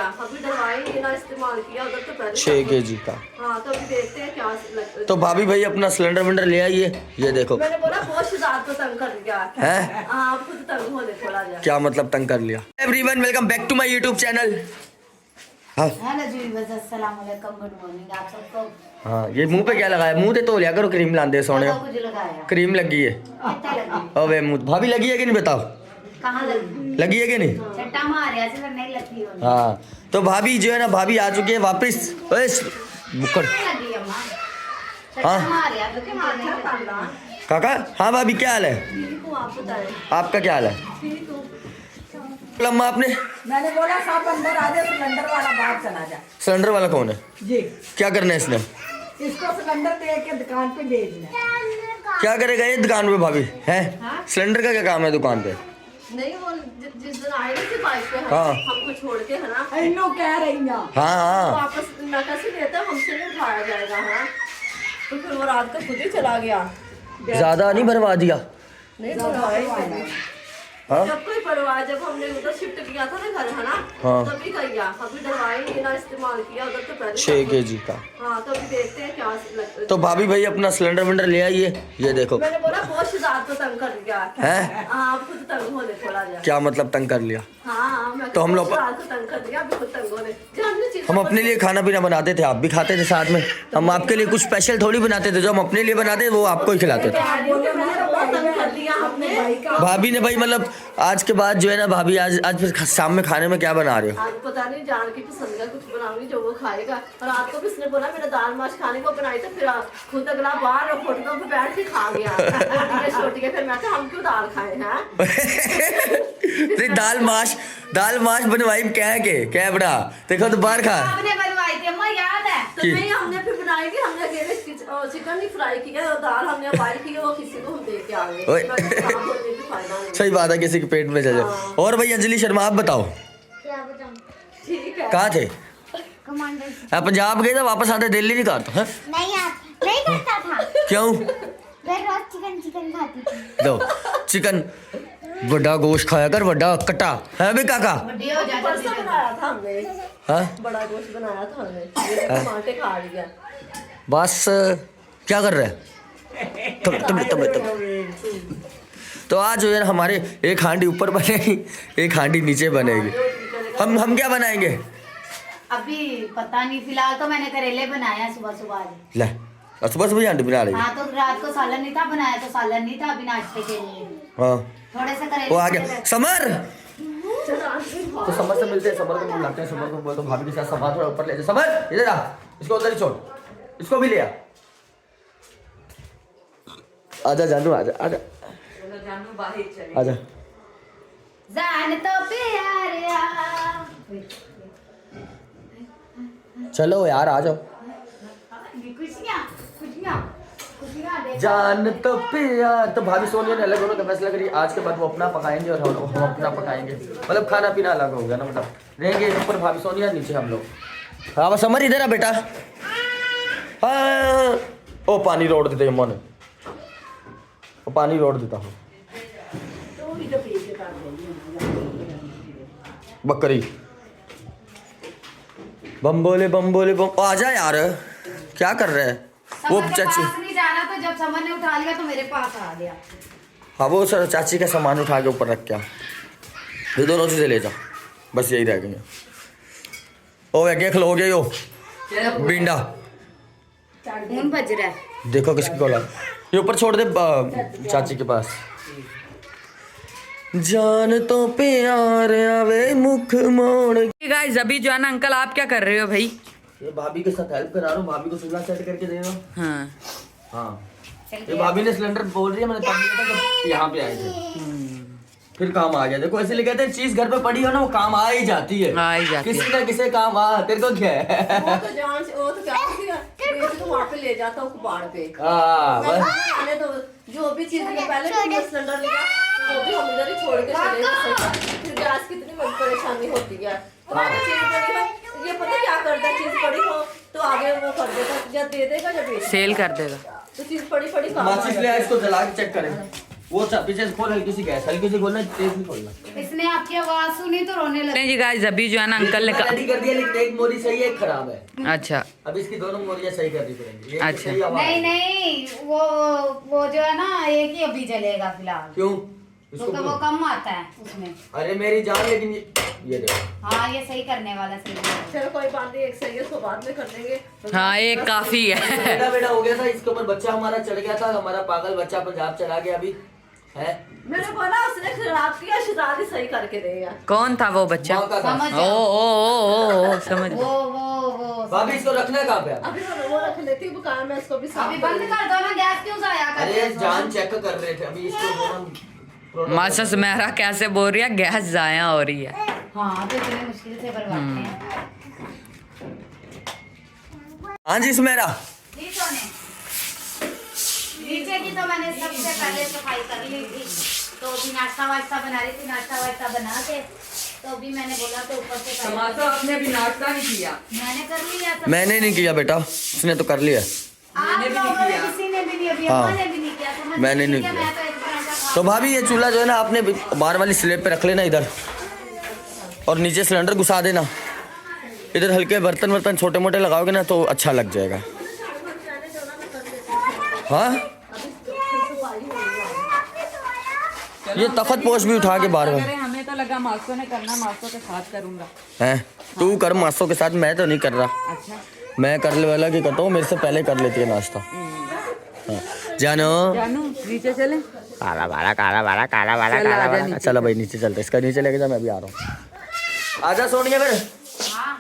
गया, अभी दवाई ना इस्तेमाल किया उधर तो पहले 6 kg का। हाँ तो अभी देखते हैं क्या तो भाभी भाई अपना सिलेंडर विलेंडर ले आइए, ये देखो। मैंने बोला बहुत रात को तंग कर दिया है। आप खुद तंग होने थोड़ा जा। क्या मतलब तंग कर लिया। Everyone welcome back to my YouTube channel. हाँ हेलो जी बस अस्सलाम वालेकुम गुड मॉर्निंग आप सबको। हाँ, ये मुंह पे क्या लगाया? मुंह ते तो लिया करो, क्रीम लांदे सोने। कुछ लगाया क्रीम लगी है। कितना लगी? अबे मुंह भाभी लगी है कि नहीं बताओ? कहाँ लगी? लगी है कि नहीं? छट्टा मार ऐसे फिर नहीं लगती होनी। हाँ तो भाभी जो है ना, भाभी आ चुकी है वापस। ओए मुक्कड़ लगी अम्मा। हाँ। छट्टा मार यार तो क्या नहीं लगती। काका। हाँ भाभी क्या हाल है? ठीक हूँ, आप बताएं। आपका क्या हाल है? ठीक हूँ। अम्मा आपने मैंने बोला सब अंदर आ जाए, सिलेंडर वाला बाहर चला जाए। सिलेंडर वाला कौन है? जी क्या करना है इसने? इसको सिलेंडर दे के दुकान पे भेजना है। क्या करेगा ये दुकान पे भाभी? है सिलेंडर का क्या काम है दुकान पे? नहीं वो जिस दिन आए थे बाइक पे हाँ। हमको छोड़ के है ना, इन्हों कह रही हैं हाँ हाँ वापस मैं कैसे लेता हमसे नहीं उठाया जाएगा। हाँ तो फिर वो रात को खुद ही चला गया। ज्यादा नहीं भरवा दिया? नहीं भरवाया। हाँ जब कोई परवाह, जब हमने उधर शिफ्ट किया था ना घर है ना, हाँ। तभी किया, अभी दवाई ना इस्तेमाल किया उधर तो पहले 6 kg का। हाँ तो अभी देखते हैं क्या तो भाभी भाई अपना सिलेंडर विलेंडर ले आइए, ये देखो। मैंने बोला बहुत रात को तंग कर दिया है। आप खुद तंग होने थोड़ा जा। क्या मतलब तंग कर लिया? हाँ मैं तो हम लोग रात को तंग कर दिया, अभी खुद तंग होने। जो हमने चीज़ हम अपने लिए खाना पीना बनाते थे, आप भी खाते थे साथ में। हम आपके लिए कुछ स्पेशल थोड़ी बनाते थे, जो हम अपने लिए बनाते थे वो आपको ही खिलाते थे। मैंने बहुत तंग कर दिया हमने। भाभी ने भाई मतलब आज के बाद जो है ना, भाभी आज फिर शाम में खाने में क्या बना रहे हो? आज पता नहीं जान की पसंद का कुछ बनाऊंगी जो वो खाएगा। और रात को भी उसने बोला मेरा दाल माश खाने को बनाई, तो फिर खुद अगला बाहर फोटो पे बैठ के खा गया। छोटी के फिर मैं कहा हम क्यों दाल खाए हैं। दाल माश बनवाई क्या बड़ा देखो तो बाहर खा। आपने बनवाई थी अम्मा याद है? तो नहीं हमने फिर बनाई थी, हमने अकेले चिकन नहीं फ्राई किया और दाल हमने बॉयल की, वो किसी को हम दे के आ गए। ओए। मैं कहा, काम होने की फायदा नहीं। सही बात है, किसी के पेट में चले जाए। और भाई अंजलि शर्मा आप बताओ क्या बताऊं? ठीक है। कहाँ थे? कमांडर आप पंजाब गए थे, वापस आते दिल्ली नहीं खाता है? नहीं आप नहीं करता था। क्यों? मैं रोज चिकन खाती थी। दो चिकन बड़ा गोश्त खाया कर, बड़ा कटा है भी काका। बड़ी हो जाती परसों बनाया था हमने, हाँ बड़ा गोश्त बनाया था हमने, ये टमाटे खा लिया। बस क्या कर रहे हैं तुम? तो आज जो है ना हमारे एक हांडी ऊपर बनेगी, एक हांडी नीचे बनेगी। हम क्या बनाएंगे? अभी पता नहीं, फिलहाल तो मैंने करेले बनाया सुबह सुबह आज। ले सुबह सुबह हांडी बना रही। हाँ तो रात को सालन नहीं था बनाया, तो सालन नहीं था अभी नाश्ते के लिए। हाँ थोड़े से वो करेले आ गया समर। चलो तो समर से मिलते हैं, समर को बुलाते हैं। समर को बोल तो भाभी के साथ समर थोड़ा ऊपर ले जा। समर इधर आ, इसको उधर ही छोड़, इसको भी ले आ। आजा जानू, आजा आजा आजा। जान तो प्यारिया। चलो यार आ जाओ। खुशियाँ खुशियाँ खुशियाँ देखो। जान तो प्यार। तो भाभी सोनिया ने अलग होने का फैसला करी। आज के बाद वो अपना पकाएंगे और हम अपना पकाएंगे, मतलब खाना पीना अलग हो गया ना, मतलब रहेंगे ऊपर भाभी सोनिया, नीचे हम लोग। हाँ बस समर इधर आ बेटा। हाँ ओ पानी रोड देते अम्मा ने, वो पानी रोड देता हूँ। बकरी बम बोले बम। आ जा यार, क्या कर रहे हैं? वो समर के चाची, पास नहीं जाना, तो जब समर ने उठा लिया तो मेरे पास आ गया। हाँ वो सर चाची का सामान उठा के ऊपर रख के आ। ये दोनों चीजें ले जा, बस यही रह गई है। ओ वे देख लो, गए हो बिंडा। खून बज रहा है। देखो किसकी कॉल है, ये ऊपर छोड़ दे चाची के पास। जान तो प्यार आवे मुख मोड़। गाइस अभी जो है ना अंकल आप क्या कर रहे हो भाई? ये भाभी के साथ हेल्प करा रहा हूँ, भाभी को चूल्हा सेट करके दे रहा हूँ। हाँ हाँ ये भाभी ने सिलेंडर बोल रही है, मैंने तब लिया था जब यहाँ पे आए थे, फिर काम आ गया। देखो ऐसे कहते हैं चीज घर पे पड़ी हो ना, वो काम आ ही जाती है। आ ही जाती है। किसी ना किसी काम आ। तेरे को क्या है? वो तो जान से, वो तो क्या बेच तो वहाँ पे ले जाता हूँ कबाड़ पे। हाँ बस मैंने तो जो भी चीज में पहले भी सिलेंडर लिया, वो भी हम इधर ही छोड़ के चले गए। फिर गैस कितनी बड़ी परेशानी होती है। हमारी चीज पड़ी है, ये पता क्या करता है, चीज पड़ी हो तो आगे वो कर देगा, या दे देगा या बेच सेल कर देगा। तो चीज पड़ी काम माचिस ले आए, इसको जला के चेक करें। वो पीछे से खोल, हल्की सी गैस, हल्की सी खोलना, तेज नहीं खोलना। इसने आपकी आवाज सुनी तो रोने लगा। नहीं जी गाइस, अभी जो है ना अंकल ने रेडी कर दिया, लेकिन एक मोरी सही है, एक खराब है। अच्छा अब इसकी दोनों मोरियां सही करनी पड़ेंगी। एक अच्छा। सही आवाज नहीं है। नहीं, वो जो है ना एक ही अभी जलेगा फिलहाल, क्यों? क्योंकि वो कम आता है उसमें। अरे मेरी जान, लेकिन ये देखो। हाँ ये सही करने वाला सही है। चलो कोई बात नहीं, एक सही है, उसको बाद में कर लेंगे। हाँ, एक काफी है। बेटा बेटा हो गया था, इसके ऊपर बच्चा हमारा चढ़ गया था, हमारा पागल बच्चा पंजाब चला गया अभी है। मैंने बोला उसने खराब किया, शिदाद ही सही करके देगा। कौन था वो बच्चा? माँ का था। समझ ओ समझ वो भाभी इसको रखना है कहाँ पे आप? अभी वो रख लेती हूँ दुकान में, इसको भी साफ अभी बंद कर दो ना, गैस क्यों जाया कर रहे अरे हो? जान चेक कर रहे थे अभी इसको। मासा सुमेरा कैसे बोल रही है, गैस जाया हो रही है। हाँ तो इतनी मुश्किल से बनवाते हैं। हाँ जी सुमेरा, जी सोने, नीचे की तो मैंने सबसे पहले सफाई कर ली थी, तो अभी नाश्ता वाश्ता बना रही थी, नाश्ता वाश्ता बना के तो अभी मैंने बोला तो ऊपर से कर लिया। आपने अभी नाश्ता नहीं किया? मैंने कर लिया सब। मैंने नहीं किया बेटा, उसने तो कर लिया। आप लोगों ने किसी ने भी नहीं, अभी हाँ। अम्मा ने भी नहीं किया, तो मैंने नहीं ठीक है, किया। मैं तो एक पराठा खा तो भाभी ये चूल्हा जो है ना, आपने बाहर वाली स्लेब पे रख लेना इधर, और नीचे सिलेंडर घुसा देना। इधर हल्के बर्तन वर्तन छोटे मोटे लगाओगे ना तो अच्छा लग जाएगा। हाँ ये तखत पोश भी उठा के बाहर में हमें तो लगा मासो ने करना, मासो के साथ करूंगा। है। तू कर मासों के साथ, मैं तो नहीं कर रहा। अच्छा मैं करने वाला की करता हूँ, मेरे से पहले कर लेती है नाश्ता। हाँ। जानो जानू नीचे चले। काला बाड़ा काला बाड़ा काला बाड़ा चल, काला आजा बाड़ा। नीचे। चलो भाई नीचे चलते, इसका नीचे लेके जा, मैं भी आ रहा हूँ। आजा सोनिया फिर। हाँ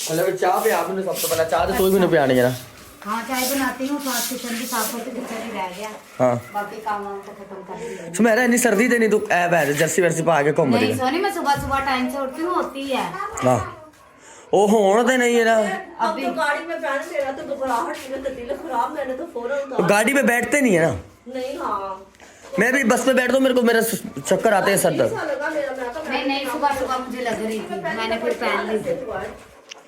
मतलब चाय पे आपने सबसे पहले चाय तो तू भी नहीं पियानी है ना। हाँ चाय बनाती हूँ, तो आज किचन भी साफ होती, किचन ही रह गया, हाँ बाकी काम वाम तो खत्म कर दिया। सुमेरा इतनी सर्दी देनी तू ऐ बैठ जर्सी वर्सी पा के घूम रही नहीं है। सोनी, मैं सुबह सुबह टाइम से उठती हूँ, होती है। हाँ ओ होना तो नहीं है ना। अब तो गाड़ी में बैठ मेरा तो घबराहट, मेरा दिल खराब, मैंने तो फौरन तो उतार। गाड़ी पे बैठते नहीं है ना। नहीं हाँ मैं भी बस में बैठता हूँ, मेरे चक्कर आते हैं, सर दर्द। ऐसा लगा मेरा, मैं तो नहीं नहीं, सुबह सुबह मुझे लग रही थी, मैंने फिर पहन ली थी।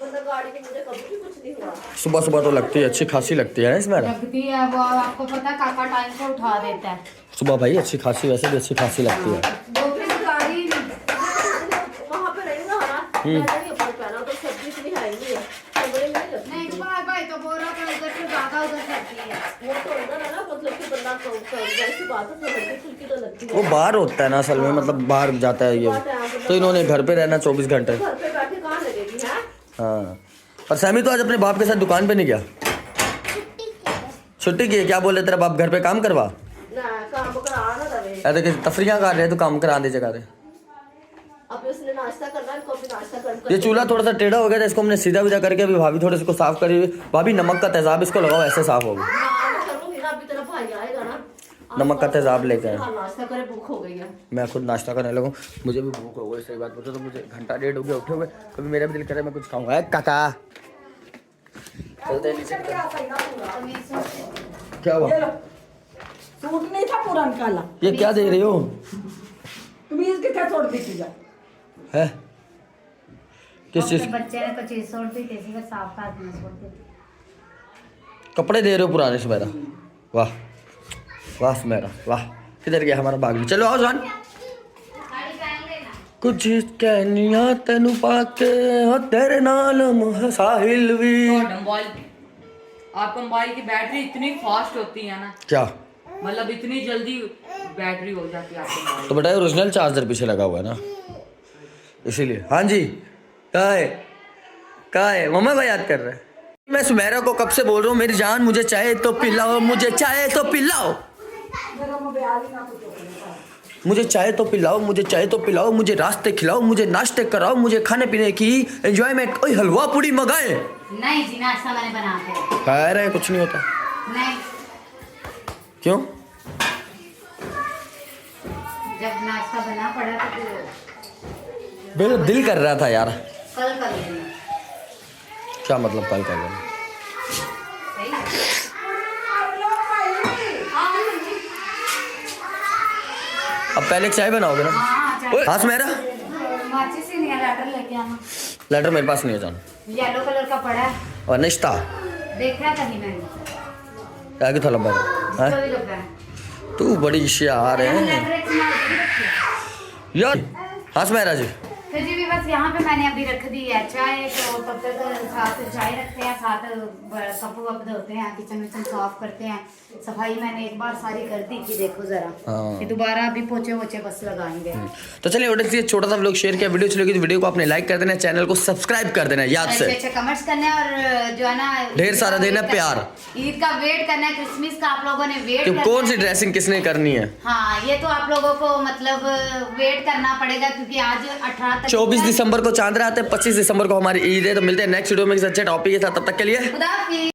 मतलब गाड़ी में मुझे कभी भी कुछ नहीं हुआ। सुबह सुबह तो लगती है, अच्छी खासी लगती है ना इसमें। लगती है वो, आपको पता है काका टाइम से उठा देता है। सुबह भाई अच्छी खासी, वैसे भी अच्छी खासी लगती है। वो फिर गाड़ी वहाँ पे रही ना हमारा, मैंने नहीं ऊपर पहना, तो सब्जी इतनी है नहीं है, कमरे में नहीं लगती। नहीं भाई तो बोल रहा था इधर से ज्यादा उधर करती है। वो तो अंदर है ना, मतलब कि बंदा वैसी बात है, हल्की फुल्की तो लगती वो है। बाहर होता है ना असल में, मतलब बाहर जाता है ये, तो इन्होंने घर पे रहना 24 घंटे। घर पे बैठे कहाँ लगेगी है? हाँ और सैमी तो आज अपने बाप के साथ दुकान पे नहीं गया, छुट्टी की है। क्या बोले तेरा बाप घर पे काम करवा? ना काम करा ना रहे। ऐसे कि तफरियाँ कर रहे हैं तो काम करा दे जगह दे। अब उसने नाश्ता करना है, कभी नाश्ता कर। ये चूल्हा थोड़ा सा टेढ़ा हो गया था, इसको हमने सीधा विधा करके अभी भाभी थोड़े इसको साफ करी। भाभी नमक का तेजाब इसको लगाओ, ऐसे साफ होगा। हाँ, करूँगी ना, अभी तेरा भाई आएगा ना, नमक का तेजाब लेके आए। हाँ, नाश्ता करे, भूख हो गई है। मैं खुद नाश्ता करने लगूँ, मुझे भी भूख हो गई। सही बात पूछो तो मुझे घंटा डेढ़ हो गया उठे हुए, कभी मेरा भी दिल करे मैं कुछ खाऊंगा। है काका चलते हैं नीचे की तरफ। क्या हुआ? सूट नहीं था पूरा निकाला, ये क्या दे रही हो? तुम इसके क्या छोड़ दी थी? है किस चीज? बच्चे ने तो चीज छोड़ दी, किसी का साफ हाथ में छोड़ दी। कपड़े दे रहे हो पुराने सुमेरा? वाह वाह सुमेरा वाह। किधर गया हमारा बाग? चलो आओ जान। कुछ कहनिया तेनू पाके हो तेरे नाल साहिल भी। मोबाइल, आपका मोबाइल की बैटरी इतनी फास्ट होती है ना, क्या मतलब इतनी जल्दी बैटरी हो जाती है आपके मोबाइल। तो बेटा ओरिजिनल चार्जर पीछे लगा हुआ है ना, इसीलिए। हाँ जी कहाँ है मम्मा को याद कर रहे हैं। मैं सुमेरा को कब से बोल रहा हूँ मेरी जान मुझे चाय तो पिलाओ, मुझे चाय तो पिलाओ, मुझे चाय तो पिलाओ, मुझे चाय तो पिलाओ, मुझे रास्ते खिलाओ, मुझे नाश्ते कराओ, मुझे खाने पीने की एंजॉयमेंट। कोई हलवा पूड़ी मंगाए? नहीं जी, नाश्ता मैंने बना के। कह रहे कुछ नहीं होता। नहीं, क्यों? जब नाश्ता बना पड़ा तो मेरा दिल कर रहा था यार। कल कर लेंगे। क्या मतलब कल कर लेना? सही है। अब पहले चाय बनाओगे ना? हाँ, चाय। ओए, हाँ सुमेरा माचिस ही नहीं है, लेटर लेके आना। लेटर मेरे पास नहीं है जान। येलो कलर का पड़ा है, और निश्ता देखा कहीं मैंने। आगे था लंबा इसका भी लग रहा है। तू बड़ी होशियार है इलेक्ट्रिक सामान भी रखी है। यार। हाँ सुमेरा जी। तो जी भी बस यहाँ पे मैंने अभी रख दी है चाय, तो तब तक साथ चाय रखते हैं, साथ कप वप धोते हैं, किचन विचन साफ करते हैं। सफाई मैंने एक बार सारी कर दी थी, देखो जरा। हाँ। ये दोबारा अभी पोछे वोछे बस लगाएंगे। तो चलिए ऑडियंस, ये छोटा सा व्लॉग शेयर किया, वीडियो अच्छी लगी तो वीडियो को आपने लाइक कर देना, चैनल को सब्सक्राइब कर देना याद अच्छे से, अच्छे कमेंट्स करने हैं, और जो है ना ढेर सारा देना प्यार। ईद का वेट करना है, क्रिसमस का आप लोगों ने वेट कि करना कौन सी है। ड्रेसिंग किसने करनी है। हाँ, ये तो आप लोगों को मतलब वेट करना पड़ेगा, क्योंकि आज 18 तक 24 दिसंबर को चांद रात है, 25 दिसंबर को हमारी ईद है। तो मिलते हैं नेक्स्ट वीडियो में किसी अच्छे टॉपिक के साथ, तब तक के लिए खुदा हाफिज़।